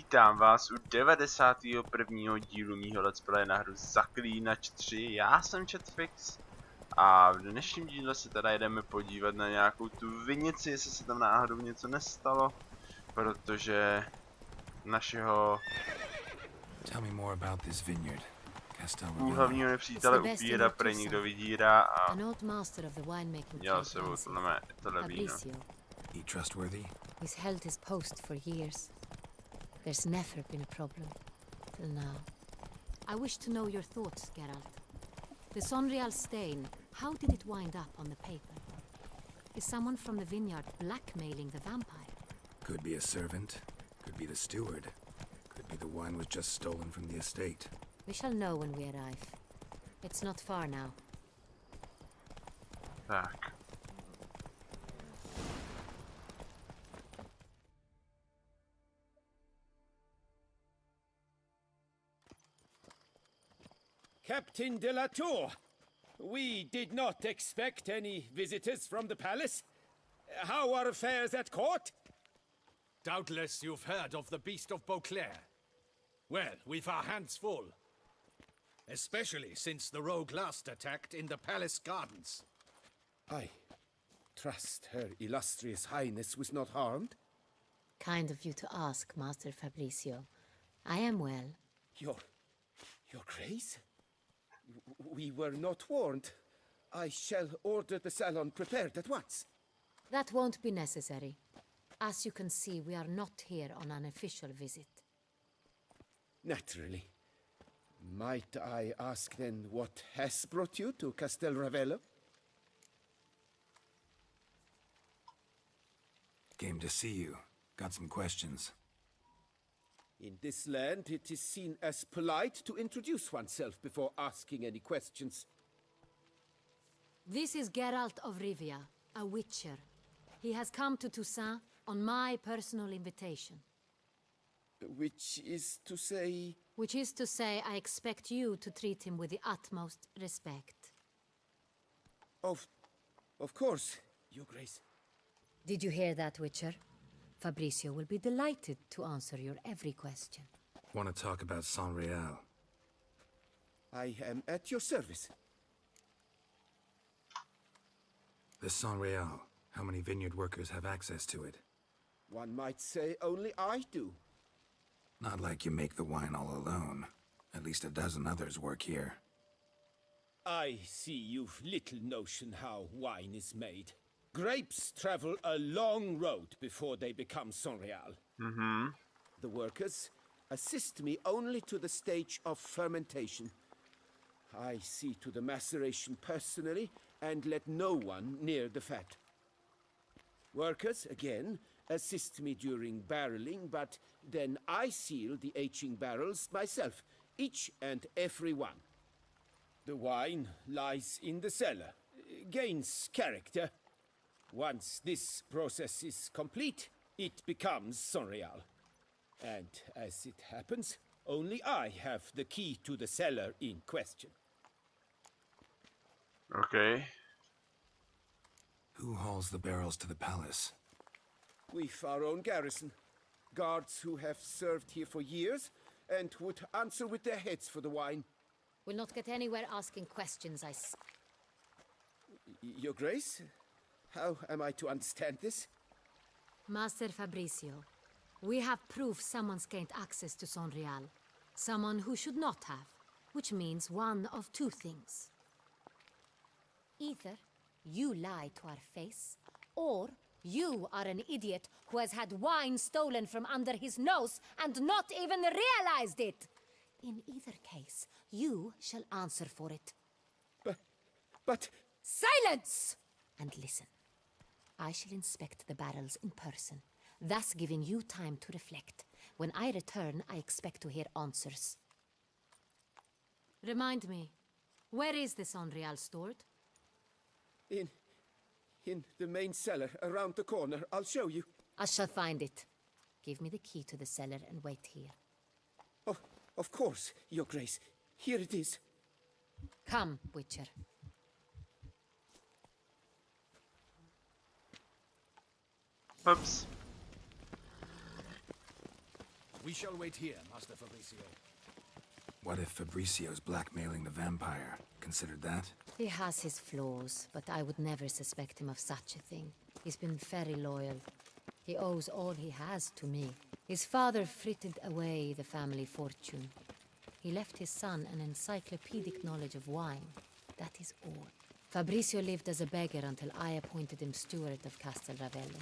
Vítám vás u 91. dílu mýho let's play na hru Zaklínač 3. Já jsem Jetfix a v dnešním díle se teda jdeme podívat na nějakou tu vinici, jestli se tam náhodou něco nestalo, protože našeho hlavního nepřítele upíra prej někdo vydírá a dělal sebou tohle víno. He's held his post for years. There's never been a problem till now. I wish to know your thoughts, Geralt. The Sonreal stain, how did it wind up on the paper? Is someone from the vineyard blackmailing the vampire? Could be a servant, could be the steward, could be the wine was just stolen from the estate. We shall know when we arrive. It's not far now. Tak. Captain de la Tour, we did not expect any visitors from the palace. How are affairs at court? Doubtless you've heard of the Beast of Beauclair. Well, we've our hands full. Especially since the rogue last attacked in the palace gardens. I trust Her Illustrious Highness was not harmed. Kind of you to ask, Master Fabricio. I am well. Your Grace? We were not warned. I shall order the salon prepared at once. That won't be necessary. As you can see, we are not here on an official visit. Naturally. Might I ask then what has brought you to Castel Ravello? Came to see you. Got some questions. In this land, it is seen as polite to introduce oneself before asking any questions. This is Geralt of Rivia, a witcher. He has come to Toussaint on my personal invitation. Which is to say... Which is to say, I expect you to treat him with the utmost respect. Of course, Your Grace. Did you hear that, Witcher? Fabricio will be delighted to answer your every question. Want to talk about Sonreal? I am at your service. The Sonreal. How many vineyard workers have access to it? One might say only I do. Not like you make the wine all alone. At least a dozen others work here. I see you've little notion how wine is made. Grapes travel a long road before they become Sonreal. The workers assist me only to the stage of fermentation. I see to the maceration personally and let no one near the fat. Workers, again, assist me during barreling, but then I seal the aging barrels myself, each and every one. The wine lies in the cellar, gains character. Once this process is complete, it becomes Sonreal. And as it happens, only I have the key to the cellar in question. Okay. Who hauls the barrels to the palace? We've our own garrison. Guards who have served here for years and would answer with their heads for the wine. We'll not get anywhere asking questions, Your Grace? How am I to understand this? Master Fabricio, we have proof someone's gained access to Sonreal. Someone who should not have, which means one of two things. Either you lie to our face, or you are an idiot who has had wine stolen from under his nose and not even realized it. In either case, you shall answer for it. But... Silence! And listen. I shall inspect the barrels in person, thus giving you time to reflect. When I return, I expect to hear answers. Remind me, where is the Sonreal stored? In the main cellar, around the corner. I'll show you. I shall find it. Give me the key to the cellar and wait here. Oh, of course, Your Grace. Here it is. Come, Witcher. Oops. We shall wait here, Master Fabricio. What if Fabricio's blackmailing the vampire? Considered that? He has his flaws, but I would never suspect him of such a thing. He's been very loyal. He owes all he has to me. His father frittered away the family fortune. He left his son an encyclopedic knowledge of wine. That is all. Fabricio lived as a beggar until I appointed him steward of Castel Ravello.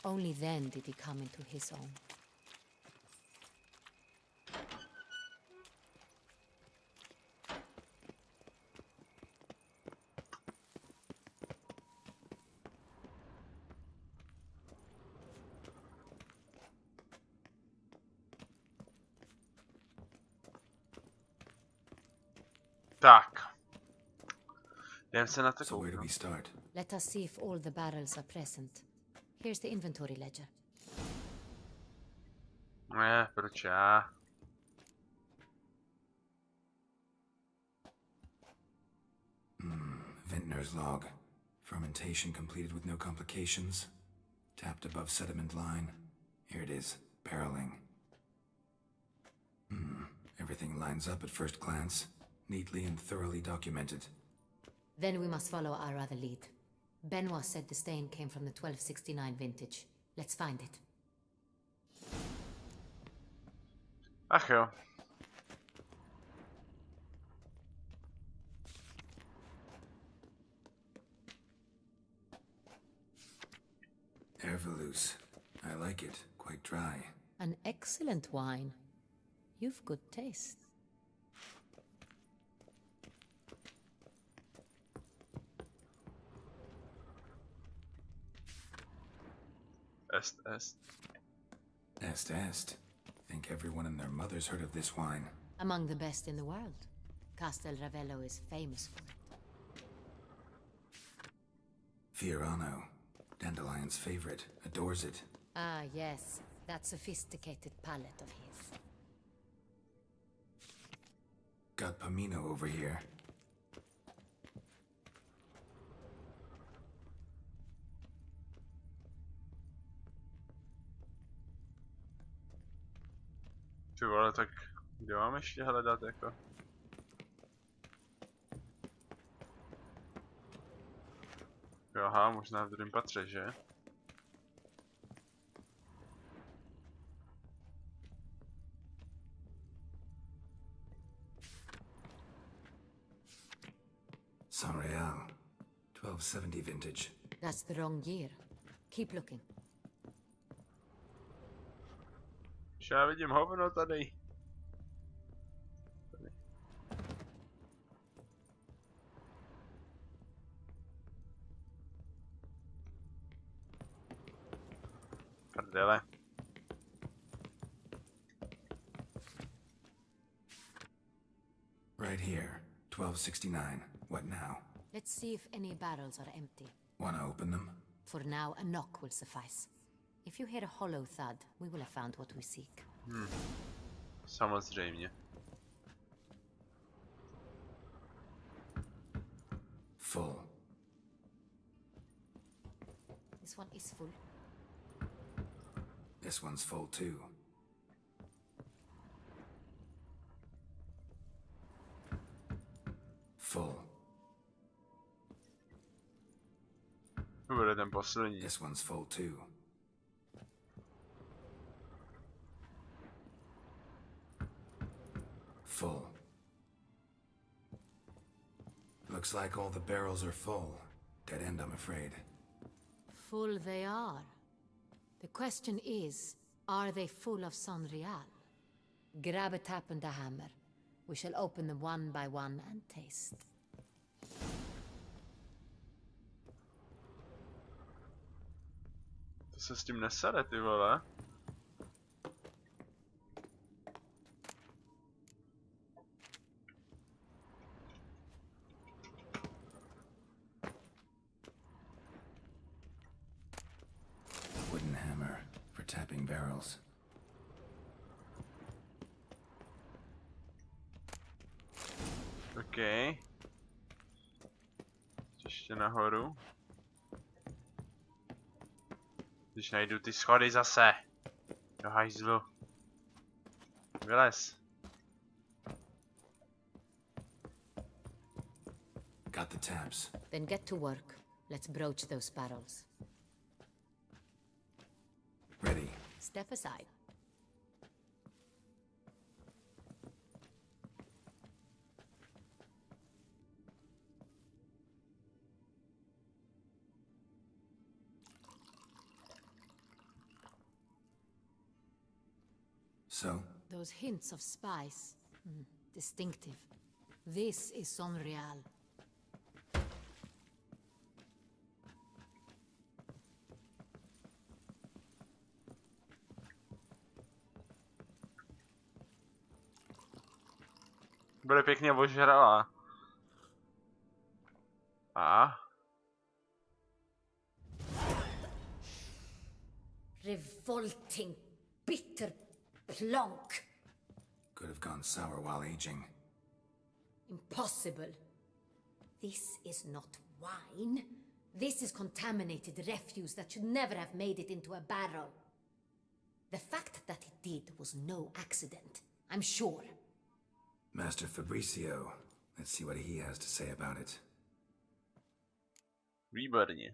Only then did he come into his own. Tak. Jdem se na to So where do we kouknout. start? Let us see if all the barrels are present. Here's the inventory ledger. Ne, proč já? Vintner's log. Fermentation completed with no complications. Tapped above sediment line. Here it is. Barreling. Everything lines up at first glance. Neatly and thoroughly documented. Then we must follow our other lead. Benoit said the stain came from the 1269 vintage. Let's find it. Ach jo. Ervelous. I like it. Quite dry. An excellent wine. You've good taste. Est. Est. Think everyone and their mother's heard of this wine. Among the best in the world. Castel Ravello is famous for it. Fiorano. Dandelion's favorite. Adores it. Ah, yes. That sophisticated palate of his. Got Pomino over here. Ty vole, tak kde mám ještě hledat jako? Aha, možná v druhém patře, že? Saint-Réal. 1270 vintage. That's the wrong year. Keep looking. Já vidím hovno tady. Prdele. Right here. 1269. What now? Let's see if any barrels are empty. Wanna open them? For now, a knock will suffice. If you hear a hollow thud, we will have found what we seek. Samozřejmě. Full. This one is full. This one's full too. Full. To bude ten poslední. This one's full too. Full. Looks like all the barrels are full. Dead end, I'm afraid. Full they are. The question is, are they full of Saint-Réal? Grab a tap and a hammer. We shall open them one by one and taste. To se s tím nesere, ty vole. Wooden hammer for tapping barrels. OK. Ještě nahoru. Když najdu ty schody zase. Do hajzlu. Vylez. Got the tabs. Then get to work. Let's broach those barrels. Ready. Step aside. So? Those hints of spice. Distinctive. This is Sonreal. Bude pěkně ožralá. A? Revolting, bitter plonk. Could have gone sour while aging. Impossible. This is not wine. This is contaminated refuse that should never have made it into a barrel. The fact that it did was no accident, I'm sure. Master Fabricio. Let's see what he has to say about it. Výborně.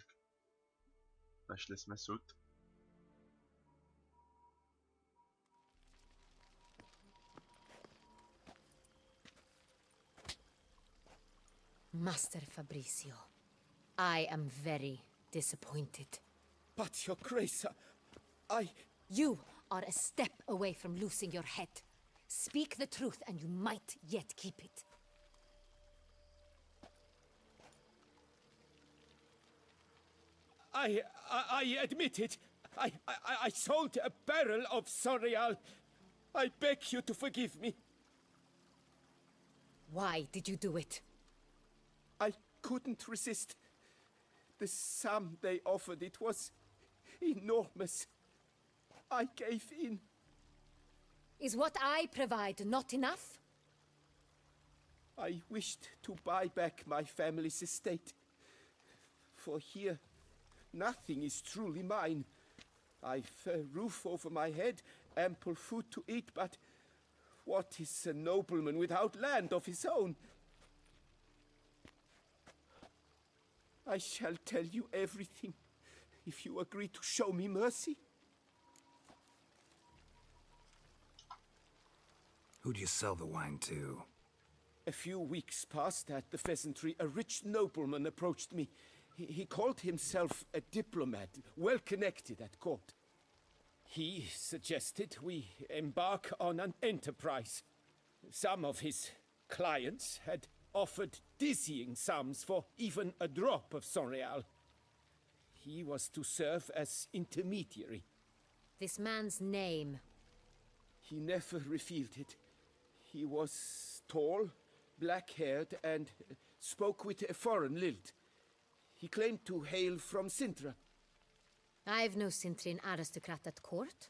Našli jsme sud. Master Fabricio, I am very disappointed. But, Your Grace, You are a step away from losing your head. Speak the truth and you might yet keep it. I admit it. I sold a barrel of Sonreal. I beg you to forgive me. Why did you do it? I couldn't resist. The sum they offered, it was enormous. I gave in. Is what I provide not enough? I wished to buy back my family's estate. For here, nothing is truly mine. I've a roof over my head, ample food to eat, but what is a nobleman without land of his own? I shall tell you everything, if you agree to show me mercy. Who'd you sell the wine to? A few weeks past at the pheasantry, a rich nobleman approached me. He called himself a diplomat, well connected at court. He suggested we embark on an enterprise. Some of his clients had offered dizzying sums for even a drop of Sonreal. He was to serve as intermediary. This man's name. He never revealed it. He was tall, black-haired, and spoke with a foreign lilt. He claimed to hail from Sintra. I've no Cintrin aristocrat at court.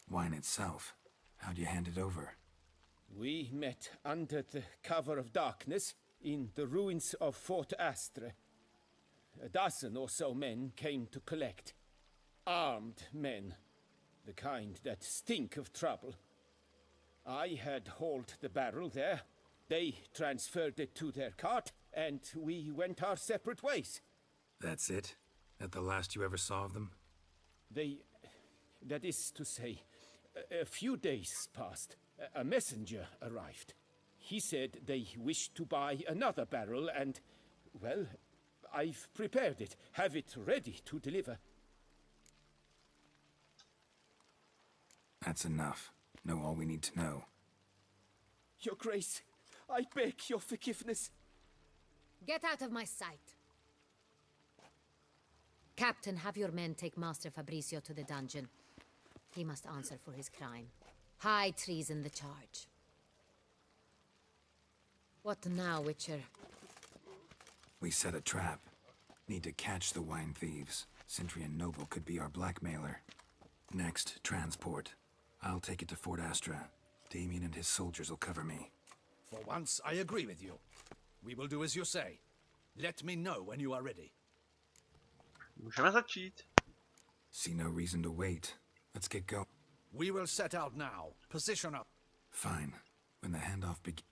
Wine itself. How'd you hand it over? We met under the cover of darkness in the ruins of Fort Astre. A dozen or so men came to collect. Armed men. The kind that stink of trouble. I had hauled the barrel there. They transferred it to their cart, and we went our separate ways. That's it? That the last you ever saw of them? That is to say, a few days passed. A messenger arrived. He said they wished to buy another barrel and, well, I've prepared it. Have it ready to deliver. That's enough. Know all we need to know. Your Grace, I beg your forgiveness. Get out of my sight. Captain, have your men take Master Fabricio to the dungeon. He must answer for his crime. High treason the charge. What now, Witcher? We set a trap. Need to catch the wine thieves. Cintrian Noble could be our blackmailer. Next, transport. I'll take it to Fort Astra. Damien and his soldiers will cover me. For once, I agree with you. We will do as you say. Let me know when you are ready. Můžeme začít. See no reason to wait. Let's get going. We will set out now. Position up. Fine. When the handoff begins.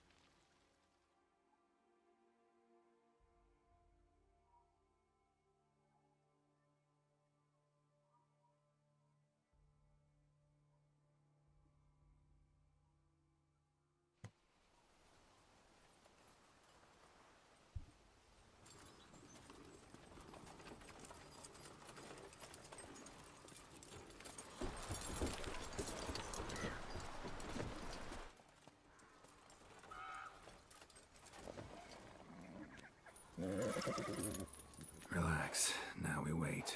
Relax. Now we wait.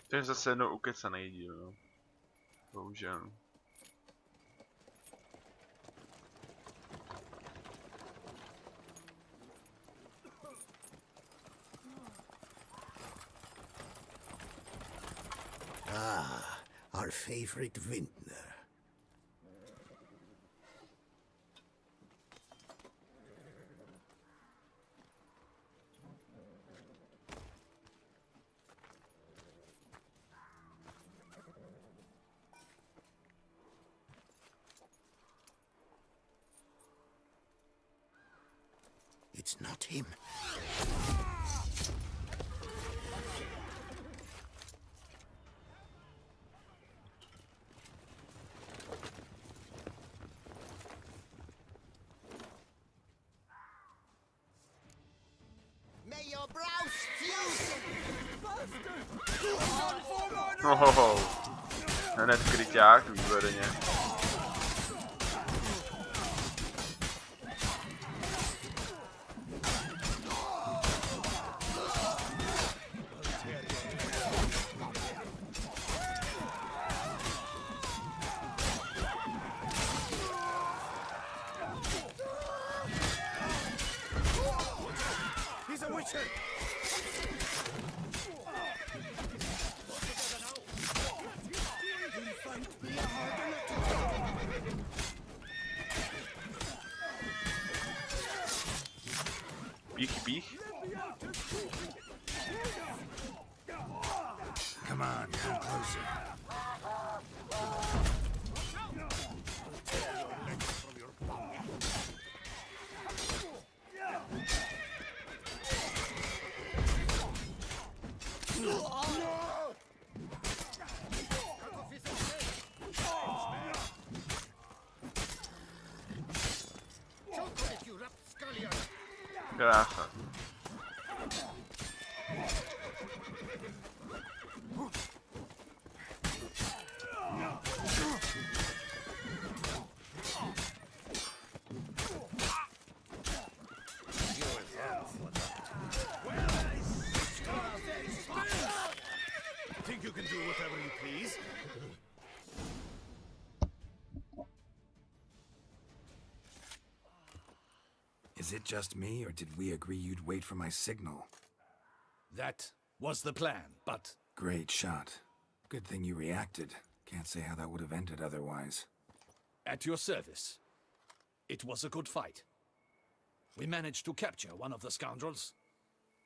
To je zase jednou ukecanej díl, no. Bohužel. Ah, our favorite vintner. It's not him. May your brows fuse. Ohoho. Hned kryťák, výborně. He's a witcher. Pích, pích. Come on, come closer. Krása. Think you can do whatever you please? Is it just me, or did we agree you'd wait for my signal? That was the plan, but Great shot. Good thing you reacted. Can't say how that would have ended otherwise. at your service. It was a good fight. We managed to capture one of the scoundrels.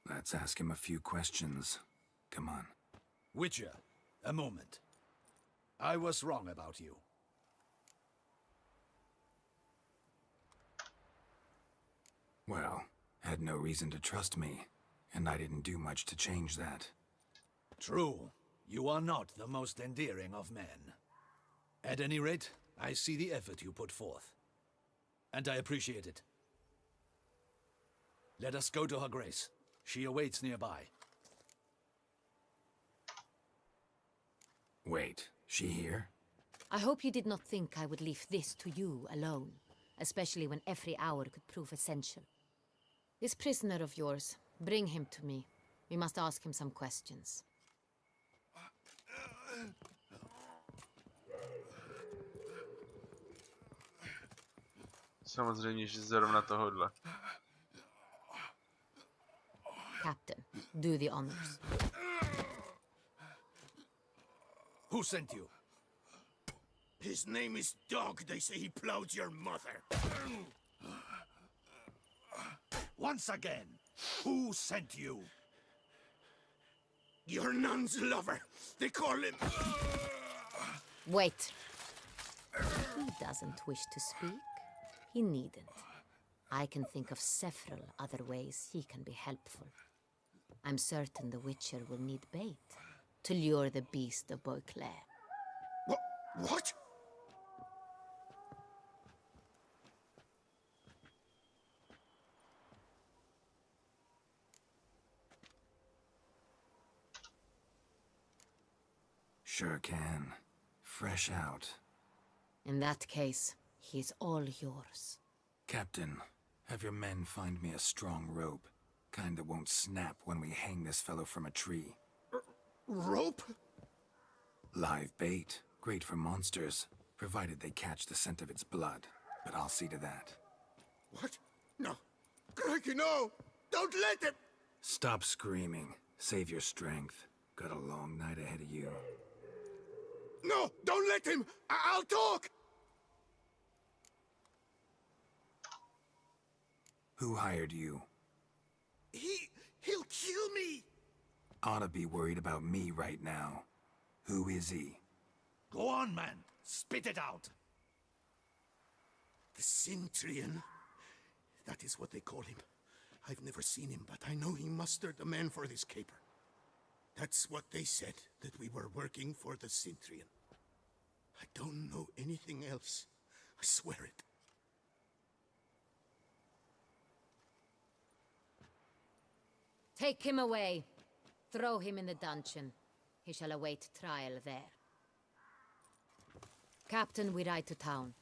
Let's ask him a few questions. Come on. Witcher, a moment. I was wrong about you. Well, had no reason to trust me, and I didn't do much to change that. True, you are not the most endearing of men. At any rate, I see the effort you put forth. And I appreciate it. Let us go to her grace. She awaits nearby. Wait, she here? I hope you did not think I would leave this to you alone, especially when every hour could prove essential. This prisoner of yours, bring him to me. We must ask him some questions. Samozřejmě, že zrovna tohodle. Captain, do the honors. Who sent you? His name is Dog. They say he plowed your mother. Once again, Who sent you? Your nun's lover. They call him... Wait. He doesn't wish to speak. He needn't. I can think of several other ways he can be helpful. I'm certain the Witcher will need bait to lure the beast of Beauclair. What? Sure can. Fresh out. In that case, he's all yours. Captain, have your men find me a strong rope. Kind that won't snap when we hang this fellow from a tree. Rope? Live bait. Great for monsters, provided they catch the scent of its blood. But I'll see to that. What? No. Crikey, no! Don't let him! Stop screaming. Save your strength. Got a long night ahead of you. No! Don't let him! I'll talk! Who hired you? He'll kill me! Oughta be worried about me right now. Who is he? Go on, man. Spit it out. The Cintrian. That is what they call him. I've never seen him, but I know he mustered a man for this caper. That's what they said, that we were working for the Cintrian. I don't know anything else. I swear it. Take him away. Throw him in the dungeon. He shall await trial there. Captain, we ride to town.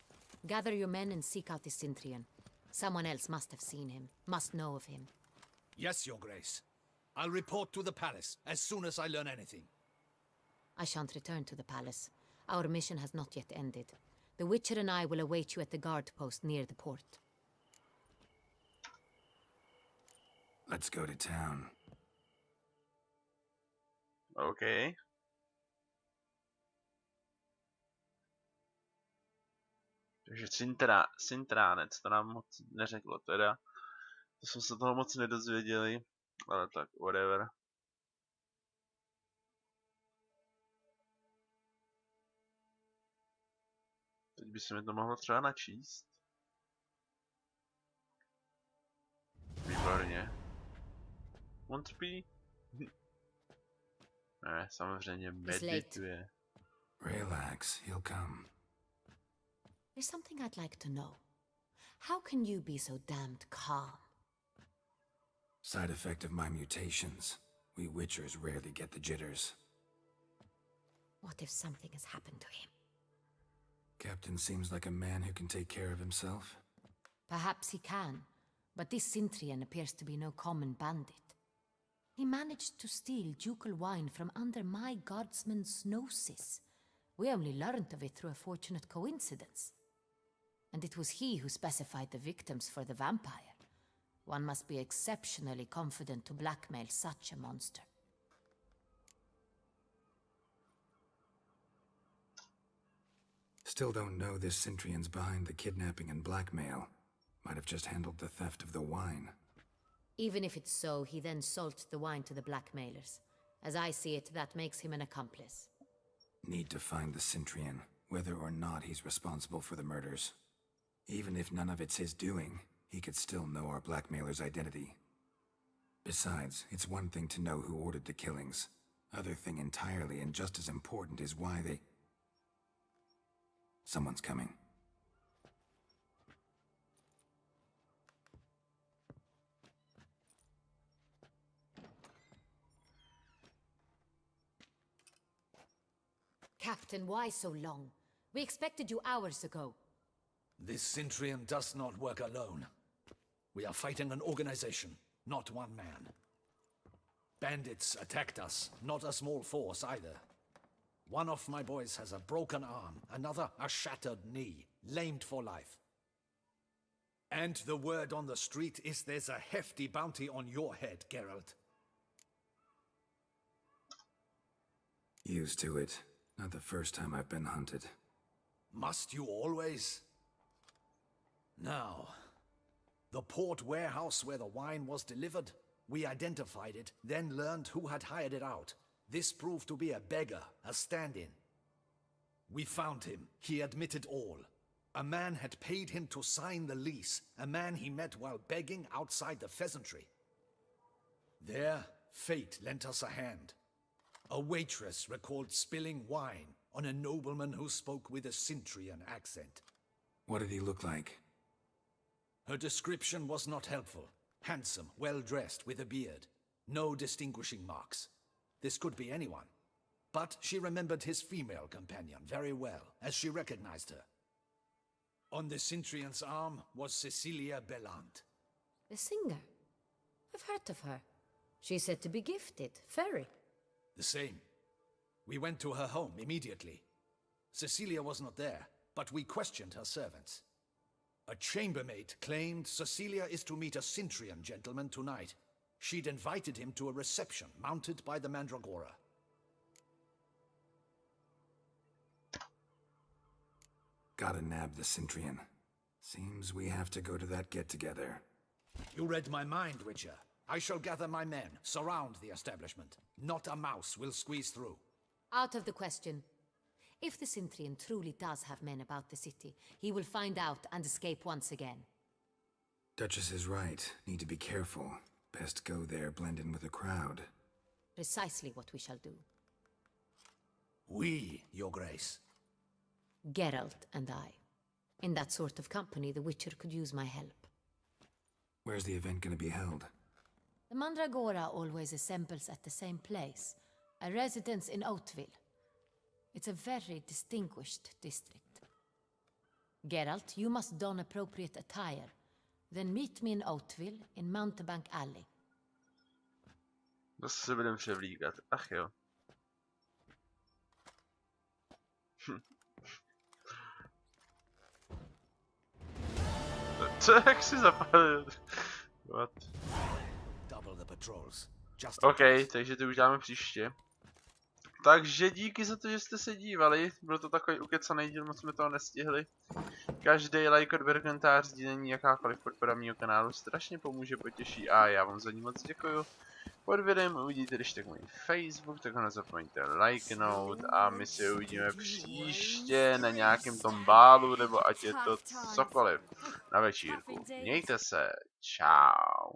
Gather your men and seek out the Cintrian. Someone else must have seen him, must know of him. Yes, Your Grace. I'll report to the palace as soon as I learn anything. I shan't return to the palace. Our mission has not yet ended. The Witcher and I will await you at the guard post near the port. Let's go to town. OK. Takže Cintránec, to nám moc neřeklo teda. To jsme se toho moc nedozvěděli, ale tak, whatever. Teď by se mi to mohlo třeba načíst. Výborně. On trpí? Ne, samozřejmě medituje. Relax, he'll come. There's something I'd like to know. How can you be so damned calm? Side effect of my mutations. We Witchers rarely get the jitters. What if something has happened to him? Captain seems like a man who can take care of himself. Perhaps he can, but this Cintrian appears to be no common bandit. He managed to steal ducal wine from under my guardsman's noses. We only learned of it through a fortunate coincidence. And it was he who specified the victims for the vampire. One must be exceptionally confident to blackmail such a monster. Still don't know this Cintrian's behind the kidnapping and blackmail. Might have just handled the theft of the wine. Even if it's so, he then sold the wine to the blackmailers. As I see it, that makes him an accomplice. Need to find the Cintrian, whether or not he's responsible for the murders. Even if none of it's his doing, he could still know our blackmailer's identity. Besides, it's one thing to know who ordered the killings. Other thing entirely, and just as important, is why they... Someone's coming. Captain, why so long? We expected you hours ago. This Cintrian does not work alone. We are fighting an organization, not one man. Bandits attacked us, not a small force either. One of my boys has a broken arm, another a shattered knee, lamed for life. And the word on the street is there's a hefty bounty on your head, Geralt. Used to it. Not the first time I've been hunted. Must you always? Now, the port warehouse where the wine was delivered, We identified it, then learned who had hired it out. This proved to be a beggar, a stand-in. We found him. He admitted all. A man had paid him to sign the lease, a man he met while begging outside the pheasantry. There, fate lent us a hand. A waitress recalled spilling wine on a nobleman who spoke with a Cintrian accent. What did he look like? Her description was not helpful. Handsome, well-dressed, with a beard. No distinguishing marks. This could be anyone. But she remembered his female companion very well, as she recognized her. On the Cintrian's arm was Cecilia Bellant. The singer? I've heard of her. She's said to be gifted. Fairy. The same. We went to her home immediately. Cecilia was not there, but we questioned her servants. A chambermaid claimed Cecilia is to meet a Cintrian gentleman tonight. She'd invited him to a reception mounted by the Mandragora. Gotta nab the Cintrian. Seems we have to go to that get-together. You read my mind, Witcher. I shall gather my men, surround the establishment. Not a mouse will squeeze through. Out of the question. If the Cintrian truly does have men about the city, he will find out and escape once again. Duchess is right. Need to be careful. Best go there, blend in with the crowd. Precisely what we shall do. We, Your Grace. Geralt and I. In that sort of company, the Witcher could use my help. Where's the event gonna be held? The Mandragora always assembles at the same place, a residence in Oatville. It's a very distinguished district. Geralt, you must don appropriate attire. Then meet me in Oatville, in Mountebank Alley. Zase se budeme převlíkat. Ach jo. Co, jak si zapalil? What? Double the patrols. Just OK, takže to už dáme příště. Takže díky za to, že jste se dívali. Byl to takový ukecaný díl, moc jsme toho nestihli. Každý like, odběr, komentář, sdílení, jakákoliv podpora mýho kanálu strašně pomůže, potěší a já vám za ní moc děkuju. Pod videem uvidíte když tak můj Facebook, tak ho nezapomeňte likenout a my se uvidíme příště na nějakém tom bálu, nebo ať je to cokoliv na večírku. Mějte se, čau.